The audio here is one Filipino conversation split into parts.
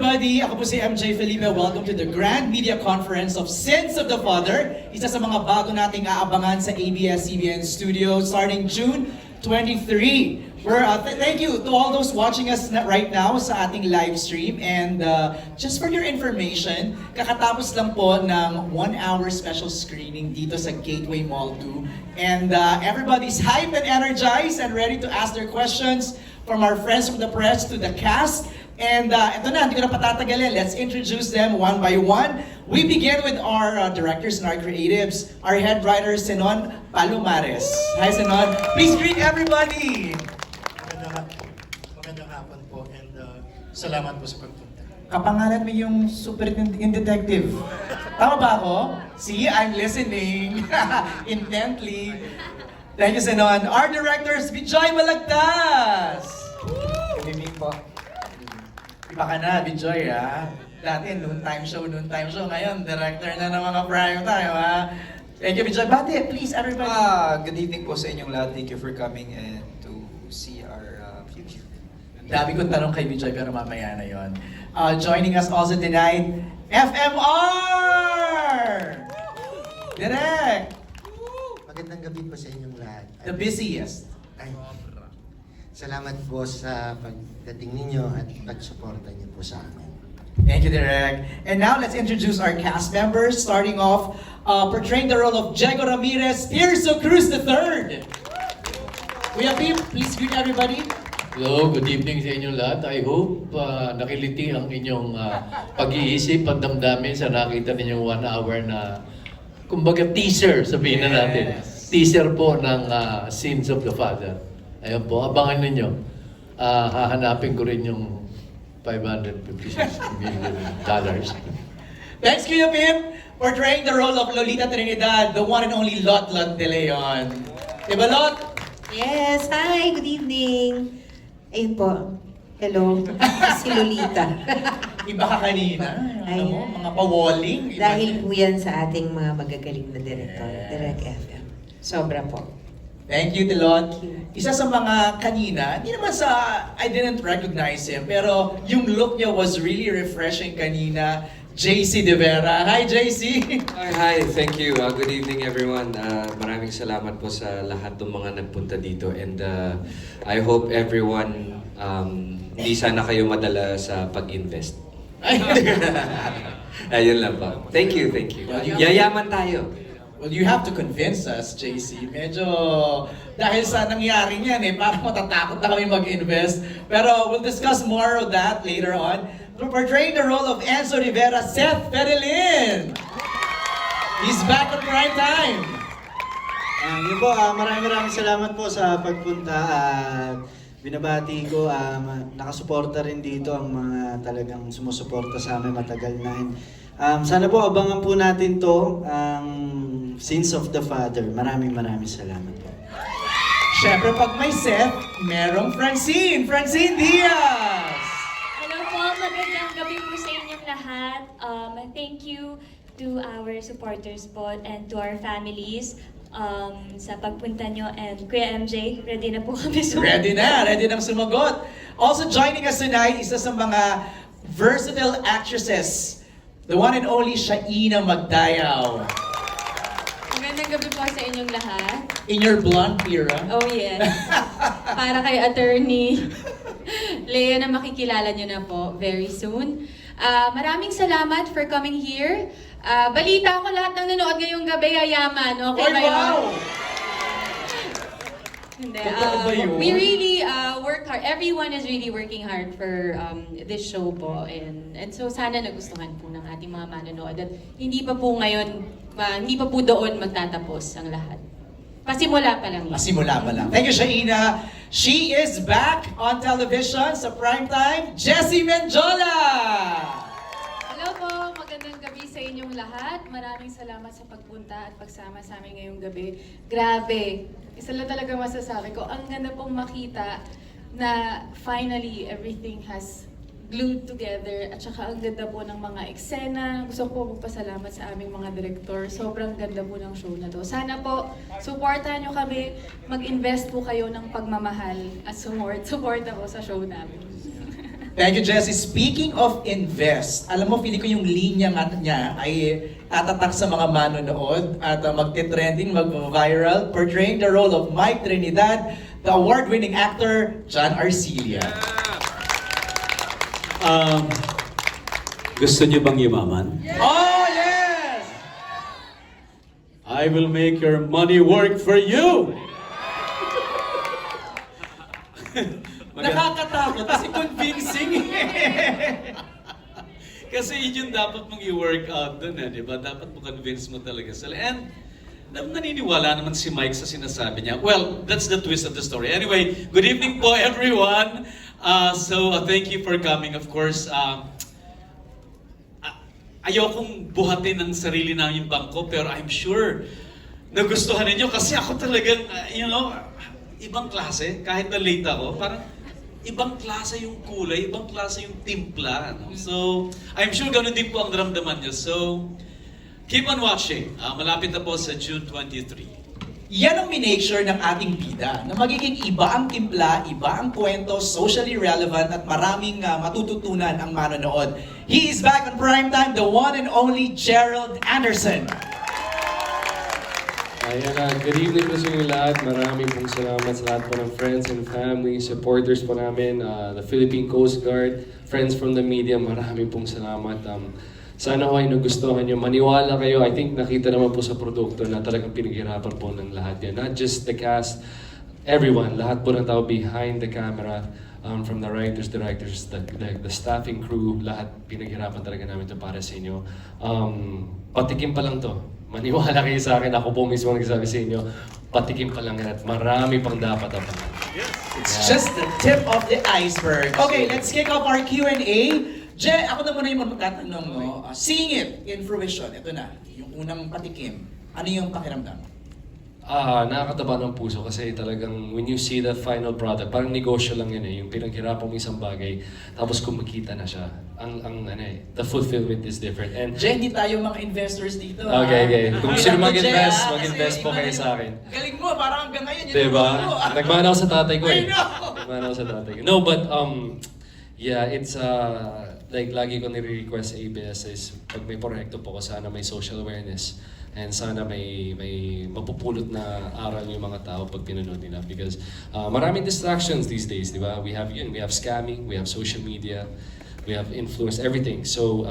everybody! Ako po si MJ Felipe. Welcome to the Grand Media Conference of Sins of the Father. Isa sa mga bago nating aabangan sa ABS-CBN Studio starting June 23. Thank you to all those watching us right now sa ating live stream. And just for your information, kakatapos lang po ng 1-hour special screening dito sa Gateway Mall 2. And everybody's hyped and energized and ready to ask their questions from our friends from the press to the cast. And ito na, hindi ko na patatagalin. Let's introduce them one by one. We begin with our directors and our creatives, our head writer, Senon Palomares. Hi, Senon. Please greet everybody. Magandang hapon po and salamat po sa pagpunta. Kapangalan mo yung super detective. Tama ba ako? See, I'm listening intently. Thank you, Senon. Our directors, Bijoy Balagtas. Good evening po. Iba ka na, Bijoy, ha? Dati, noon time show. Ngayon, director na ng mga prime time, ha? Thank you, Bijoy. Bate, please, everybody. Good evening po sa inyong lahat. Thank you for coming and to see our future. Dami kong tanong kay Bijoy, pero mamaya na yon. Joining us also tonight, FMR! Direk! Magandang gabi po sa inyong lahat. The busiest. Ay, salamat po sa pagdating ninyo at pagsuporta niyo po sa amin. Thank you, Direk. And now let's introduce our cast members, starting off portraying the role of Diego Ramirez, Tirso Cruz III. Kuya Pip, please greet everybody. Hello, good evening sa inyong lahat. I hope nakiliti ang inyong pag-iisip at damdamin sa nakita ninyong 1 hour na, kumbaga teaser, sabihin na natin. Teaser po ng Sins of the Father. Ayun po, abangan ninyo. Hahanapin ko rin yung $556 million. Thanks, Kuya Pip, portraying the role of Lolita Trinidad, the one and only Lot De Leon. Diba, Lot? Yes, hi, good evening. Ayun po, hello, si Lolita. Iba ka kanina. Ano mo, Ay. mga pawalling. Dahil po yan sa ating mga magagaling na direktor, Direk FM. Sobra po. Thank you, Tilot. Isa sa mga kanina, hindi naman sa, I didn't recognize him, pero yung look niya was really refreshing kanina. JC De Vera. Hi, JC! Hi, thank you. Good evening everyone. Maraming salamat po sa lahat ng mga nagpunta dito and I hope everyone hindi sana kayo madala sa pag-invest. Ayun lang po. Thank you, thank you. Yayaman tayo. Well, you have to convince us, JC. Medyo, dahil sa nangyari niyan parang matatakot na kami mag-invest. Pero we'll discuss more of that later on. Portraying the role of Enzo Rivera, Seth Perilin. He's back on prime time. Yun po, maraming salamat po sa pagpunta at binabati ko, nakasuporta rin dito ang mga talagang sumusuporta sa amin matagal na. Sana po abangan po natin to, ang Sins of the Father. Maraming salamat po. Siyempre, pag may Seth, merong Francine. Francine Diaz! Hello po, magandang gabi po sa inyong lahat. Thank you to our supporters po and to our families sa pagpunta nyo. And Kuya MJ, ready na po kami sumagot. Ready nang sumagot. Also joining us tonight, isa sa mga versatile actresses, the one and only Shaina Magdayaw. Magandang gabi po sa inyong lahat. In your blonde era. Oh yes. Para kay attorney Lea na makikilala nyo na po very soon. Maraming salamat for coming here. Balita ko lahat ng nanood ngayong gabi yayaman. Okay ba yun? Wow! Hindi. Totoo ba yun? We really work hard. Everyone is really working hard for this show po. And so sana nagustuhan po ng ating mga manonood. At hindi pa po ngayon, hindi pa po doon magtatapos ang lahat. Pasimula pa lang yun. Pasimula pa lang. Thank you, Shaina. She is back on television sa primetime, Jessie Menjola! Hello po, magandang gabi sa inyong lahat. Maraming salamat sa pagpunta at pagsama sa amin ngayong gabi. Grabe, isa lang talaga masasabi ko, ang ganda pong makita na finally everything has glued together at saka ang ganda po ng mga eksena. Gusto ko po magpasalamat sa aming mga direktor. Sobrang ganda po ng show na to. Sana po, supportahan nyo kami, mag-invest po kayo ng pagmamahal at support po sa show namin. Thank you, Jessie. Speaking of invest, alam mo, feeling ko yung linya nga niya ay tatatak sa mga manonood at magte-trending, mag-viral, portraying the role of Mike Trinidad, the award-winning actor, John Arcilla. Gusto niyo bang yumaman? Oh, yes! I will make your money work for you! Nakakatakot kasi convincing. Kasi yun yung dapat mong i-work out dun di ba? Dapat mo convince mo talaga sila. And naniniwala naman si Mike sa sinasabi niya. Well, that's the twist of the story. Anyway, good evening po everyone. Thank you for coming. Of course, ayokong buhatin ang sarili namin bangko, pero I'm sure nagustuhan ninyo kasi ako talagang, ibang klase. Kahit na late ako, parang ibang klase yung kulay, ibang klase yung timpla. So, I'm sure ganun din po ang ramdaman nyo. So, keep on watching. Malapit na po sa June 23. Yan ang minake ng ating bida, na magiging iba ang timpla, iba ang kwento, socially relevant at maraming matututunan ang manonood. He is back on primetime, the one and only Gerald Anderson. Ayan na, good evening po sa inyo lahat. Maraming pong salamat sa lahat po ng friends and family, supporters po namin, the Philippine Coast Guard, friends from the media, maraming pong salamat. Sana ho ay nagustuhan nyo. Maniwala kayo, I think nakita naman po sa produkto na talagang pinaghirapan po ng lahat yan. Not just the cast, everyone, lahat po ng tao behind the camera, from the writers, directors, the staffing crew, lahat pinaghirapan talaga namin ito para sa inyo. Patikim pa lang to. Maniwala kayo sa akin, ako po mismo nagsasabi sa inyo, patikim pa lang yan at marami pang dapat abangan. It's just the tip of the iceberg. Okay, let's kick off our Q&A. Je, ako na muna yung magtatanong, no? Seeing it in fruition, ito na, yung unang patikim. Ano yung pakiramdam? Nakakataba ng puso kasi talagang when you see the final product, parang negosyo lang yan yung pinaghirapan mo isang bagay, tapos kumikita na siya. The fulfillment is different. And Je, hindi tayo mga investors dito. Okay. Kung sino mag-invest, Je, mag-invest po kayo sa akin. Galing mo, parang hanggang ngayon. Diba? Nagmana ako sa tatay ko I know! Nagmana ako sa tatay ko. No, but yeah, it's like lagi ko nire-request sa ABS is pag may proyekto po ko, sana may social awareness and sana may mapupulot na aral yung mga tao pag pinanood nila because maraming distractions these days, di ba? We have scamming, we have social media, we have influence, everything. So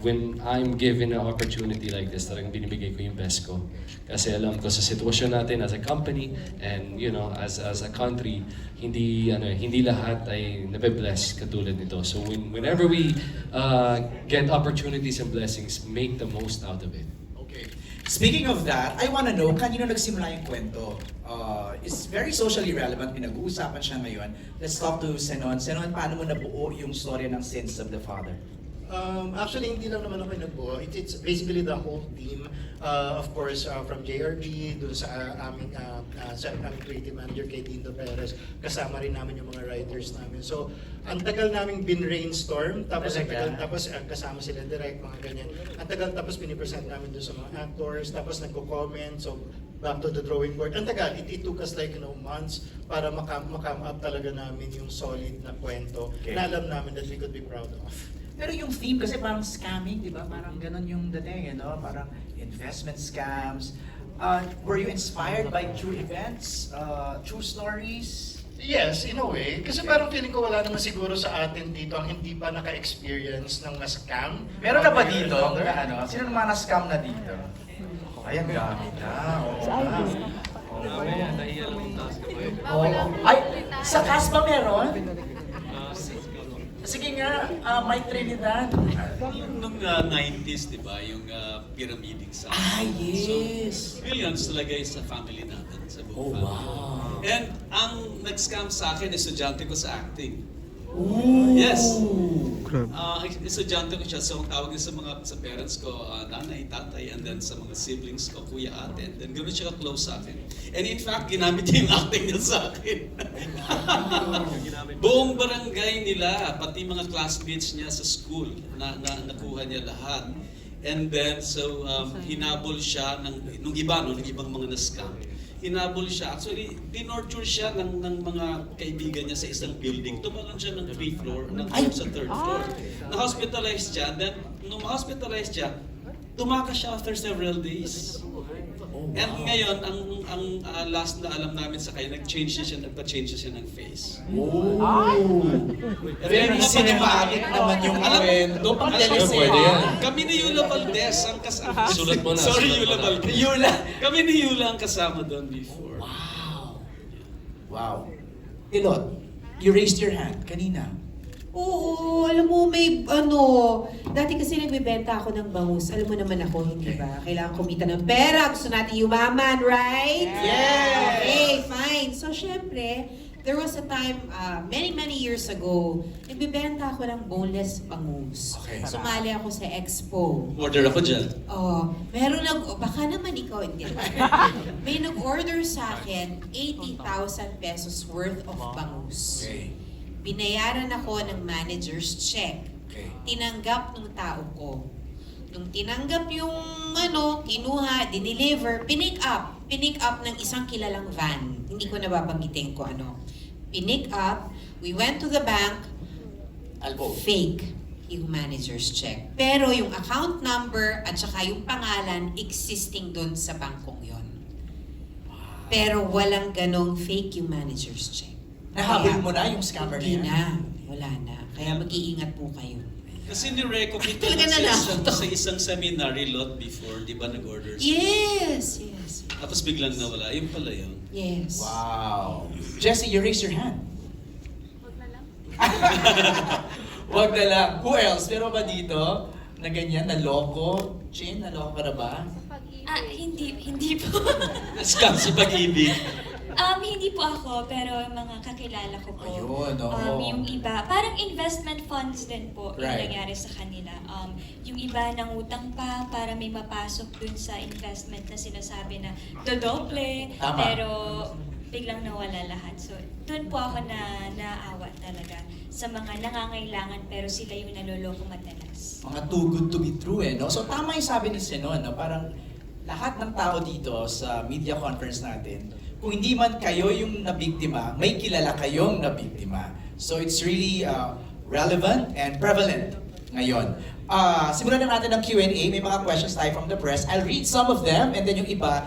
when I'm given an opportunity like this, talagang binibigay ko yung best ko. Kasi alam ko sa sitwasyon natin as a company and as a country, hindi lahat ay nabe-bless katulad nito. So whenever we get opportunities and blessings, make the most out of it. Okay. Speaking of that, I wanna know, kanino nagsimula yung kwento? It's very socially relevant, pinag-uusapan siya ngayon. Let's talk to Senon. Senon, paano mo nabuo yung storya ng Sins of the Father? Actually, hindi lang naman ako nagbuo. It's basically the whole team. Of course, from JRG, dun sa aming creative manager kay Dindo Perez, kasama rin namin yung mga writers namin. So, ang tagal namin bin-brainstorm, tapos kasama sila direct, mga ganyan. Ang tagal tapos pinipresent namin dun sa mga actors, tapos nagko-comment, so back to the drawing board. Ang tagal, it took us like months para makam up talaga namin yung solid na kwento na alam namin that we could be proud of. Pero yung theme kasi parang scamming, di ba? Parang ganun yung dating, Parang investment scams. Were you inspired by true events? True stories? Yes, in a way. Kasi parang feeling ko wala naman siguro sa atin dito ang hindi pa naka-experience ng na-scam. Meron na ba dito? Sino naman na-scam na dito? Ayan, gamit na. Ay, sa CAS ba meron? Sige nga, Mike Trinidad. Yung nung 90s, di ba? Yung pyramiding sa Yes! So, millions talaga sa family natin, sa buong family. Wow! And ang nag-scam sa akin, estudyante ko sa acting. Ooh. Yes! Estudyante ko siya, so ang tawag niya sa parents ko, nanay, tatay, and then sa mga siblings ko, kuya, ate, and then gano'n siya ka-close sa akin. And in fact, ginamit niya yung acting niya sa akin. Buong barangay nila, pati mga classmates niya sa school, nakuha niya lahat. And then, so, hinabol siya ng ibang mga na-scam. hinabol siya. Actually, tinorture siya ng mga kaibigan niya sa isang building. Tumalan siya ng 3 floor, ng sa 3rd floor. Na-hospitalize siya, then nung ma-hospitalize siya, tumakas siya after several days. And ngayon, ang last na alam namin sa kanya, nagpa-change siya ng face. Very cinematic naman yung kwento. Pang Pwede teleserye. yan. Kami ni Yula Valdez ang kasama. Sulat mo na, Sorry, sulat mo Yula na. Valdez. Yula. Kami ni Yula ang kasama doon before. Wow. Ilot, you raised your hand kanina. Oo, alam mo, may dati kasi nagbebenta ako ng bangus. Alam mo naman ako, hindi ba? Kailangan kumita ng pera. Gusto natin yumaman, right? Yes! Okay, fine. So, syempre, there was a time, many years ago, nagbebenta ako ng boneless bangus. Okay. Sumali ako sa expo. Order ako dyan. Oh, baka naman ikaw, hindi. May nag-order sa akin 80,000 pesos worth of bangus. Okay. Binayaran ako ng manager's check. Okay. Tinanggap ng tao ko. Nung tinanggap yung kinuha, dineliver, pinick up ng isang kilalang van. Hindi ko nababanggitin ko ano. Pinick up, we went to the bank, fake yung manager's check. Pero yung account number at saka yung pangalan existing doon sa bangkong yon. Pero walang ganong fake yung manager's check. Nahabol mo na yung scammer na Hindi yan? na. Wala na. Kaya mag-iingat po kayo. Kasi ni-reco kita Talaga na sa isang seminary lot before, di ba nag-order siya? Yes. Tapos biglang nawala. Yun pala yun. Yes. Wow. Jessie, you raised your hand. Wag na lang. Who else? Pero ba dito na ganyan, naloko? Chin, naloko ka na ba? Hindi po. Scam sa pag-ibig. Hindi po ako, pero mga kakilala ko po. Ayun, oo. Yung iba, parang investment funds din po yung Right. nangyari sa kanila. Yung iba nangutang pa para may mapasok dun sa investment na sinasabi na dodoble, Tama. pero biglang nawala lahat. So, dun po ako na naawa talaga sa mga nangangailangan pero sila yung naloloko madalas. Mga too good to be true no? So tama yung sabi ni Senon, no? Parang lahat ng tao dito sa media conference natin, kung hindi man kayo yung nabiktima, may kilala kayong nabiktima. So it's really relevant and prevalent ngayon. Simulan na natin ang Q&A. May mga questions tayo from the press. I'll read some of them and then yung iba,